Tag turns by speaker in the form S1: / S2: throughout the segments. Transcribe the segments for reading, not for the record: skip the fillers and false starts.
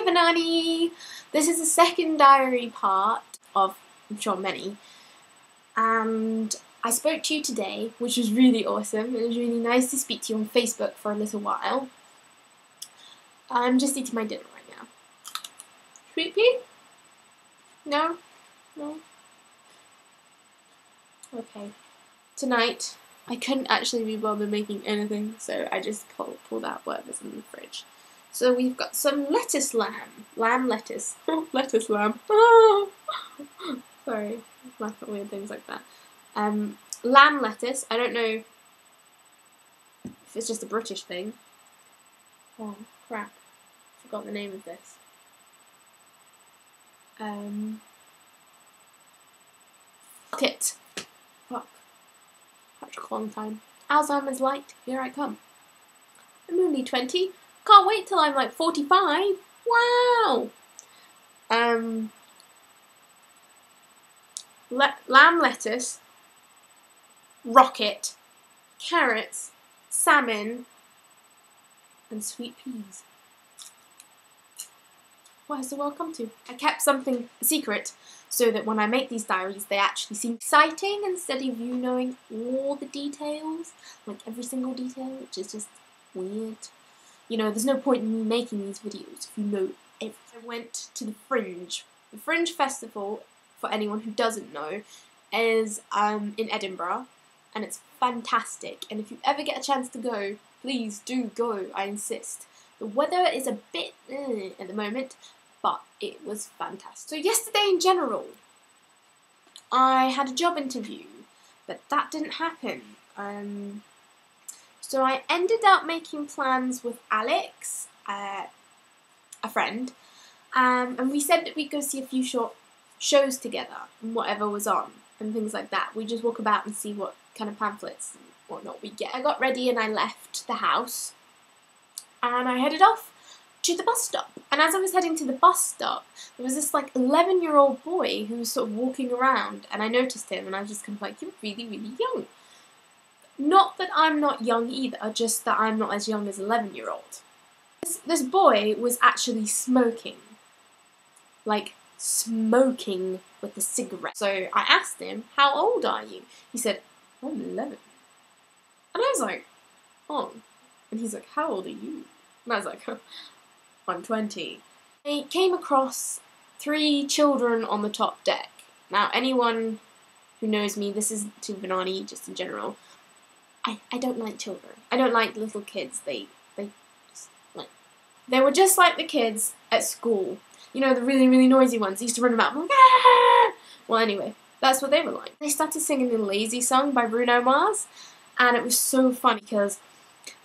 S1: Vinanie! This is the second diary part of, I'm sure, many. And I spoke to you today, which was really awesome. It was really nice to speak to you on Facebook for a little while. I'm just eating my dinner right now. Sweet pea? No? No? Okay. Tonight, I couldn't actually be bothered making anything, so I just pulled out whatever's in the fridge. So we've got some lettuce lamb. Lamb lettuce. Lettuce lamb. Sorry, I laugh at weird things like that. Lamb lettuce. I don't know if it's just a British thing. Oh, crap. Forgot the name of this. Fuck it. Fuck. Such a long time. Alzheimer's light. Here I come. I'm only 20. Can't wait till I'm like 45. Wow. Lamb lettuce, rocket, carrots, salmon, and sweet peas. What has the world come to? I kept something a secret so that when I make these diaries they actually seem exciting instead of you knowing all the details, like every single detail, which is just weird. You know, there's no point in me making these videos if you know everything. I went to the Fringe. The Fringe Festival, for anyone who doesn't know, is in Edinburgh, and it's fantastic. And if you ever get a chance to go, please do go, I insist. The weather is a bit at the moment, but it was fantastic. So yesterday in general, I had a job interview, but that didn't happen. So I ended up making plans with Alex, a friend, and we said that we'd go see a few short shows together and whatever was on and things like that. We just walk about and see what kind of pamphlets and whatnot we get. I got ready and I left the house and I headed off to the bus stop. And as I was heading to the bus stop, there was this like 11-year-old boy who was sort of walking around, and I noticed him and I was just kind of like, you're really, really young. Not that I'm not young either, just that I'm not as young as 11-year-old. This boy was actually smoking. Like, smoking with a cigarette. So I asked him, how old are you? He said, I'm 11. And I was like, oh. And he's like, how old are you? And I was like, I'm 20. I came across 3 children on the top deck. Now, anyone who knows me, this is to Vinanie, just in general, I don't like children. I don't like little kids. They were just like the kids at school. You know, the really, really noisy ones. They used to run about like, ah! Well, anyway, that's what they were like. They started singing the Lazy song by Bruno Mars, and it was so funny because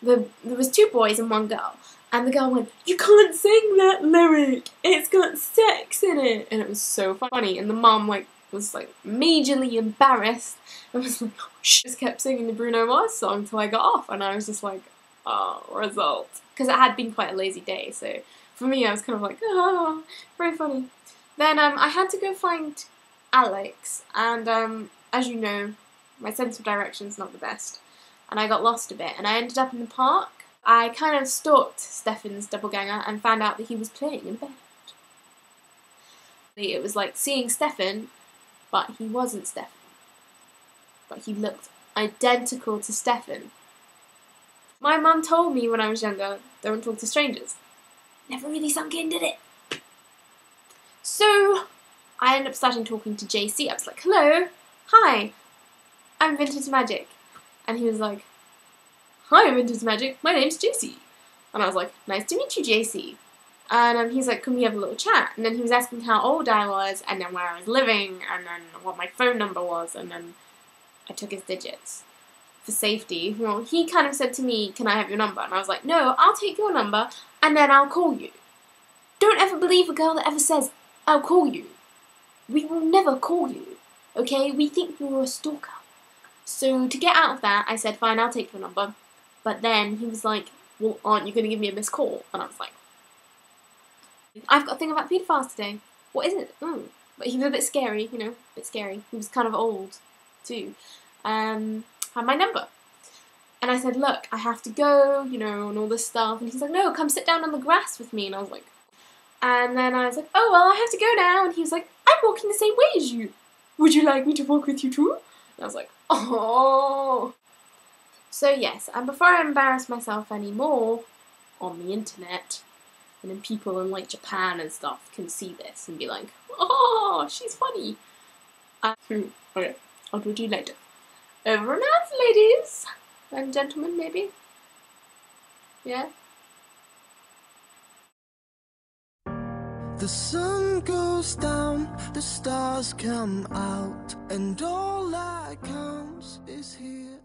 S1: there was 2 boys and 1 girl, and the girl went, you can't sing that lyric, it's got sex in it, and it was so funny, and the mum was like majorly embarrassed and was like, oh, shh. Just kept singing the Bruno Mars song till I got off, and I was just like, oh, result. Because it had been quite a lazy day, so for me I was kind of like, oh, very funny. Then I had to go find Alex, and as you know, my sense of direction's not the best, and I got lost a bit, and I ended up in the park. I kind of stalked Stefan's doppelganger and found out that he was playing in bed. It was like seeing Stefan, but he wasn't Stefan. But he looked identical to Stefan. My mum told me when I was younger, don't talk to strangers. Never really sunk in, did it? So, I ended up starting talking to JC. I was like, hello, hi, I'm Vintage Magic. And he was like, hi, Vintage Magic, my name's JC. And I was like, nice to meet you, JC. And he's like, can we have a little chat? And then he was asking how old I was, and then where I was living, and then what my phone number was, and then I took his digits for safety. Well, he kind of said to me, can I have your number? And I was like, no, I'll take your number, and then I'll call you. Don't ever believe a girl that ever says, I'll call you. We will never call you, okay? We think you're a stalker. So to get out of that, I said, fine, I'll take your number. But then he was like, well, aren't you going to give me a missed call? And I was like, I've got a thing about paedophiles today. What is it? But he was a bit scary, you know, a bit scary. He was kind of old, too. Had my number. And I said, look, I have to go, you know, and all this stuff. And he's like, no, come sit down on the grass with me. And I was like, And then I was like, oh, well, I have to go now. And he was like, I'm walking the same way as you. Would you like me to walk with you too? And I was like, oh. So yes, and before I embarrass myself anymore on the internet, and then people in like Japan and stuff can see this and be like, oh, she's funny. Okay, I'll do it later. Over and out, ladies and gentlemen, maybe. Yeah.
S2: The sun goes down, the stars come out, and all that counts is here.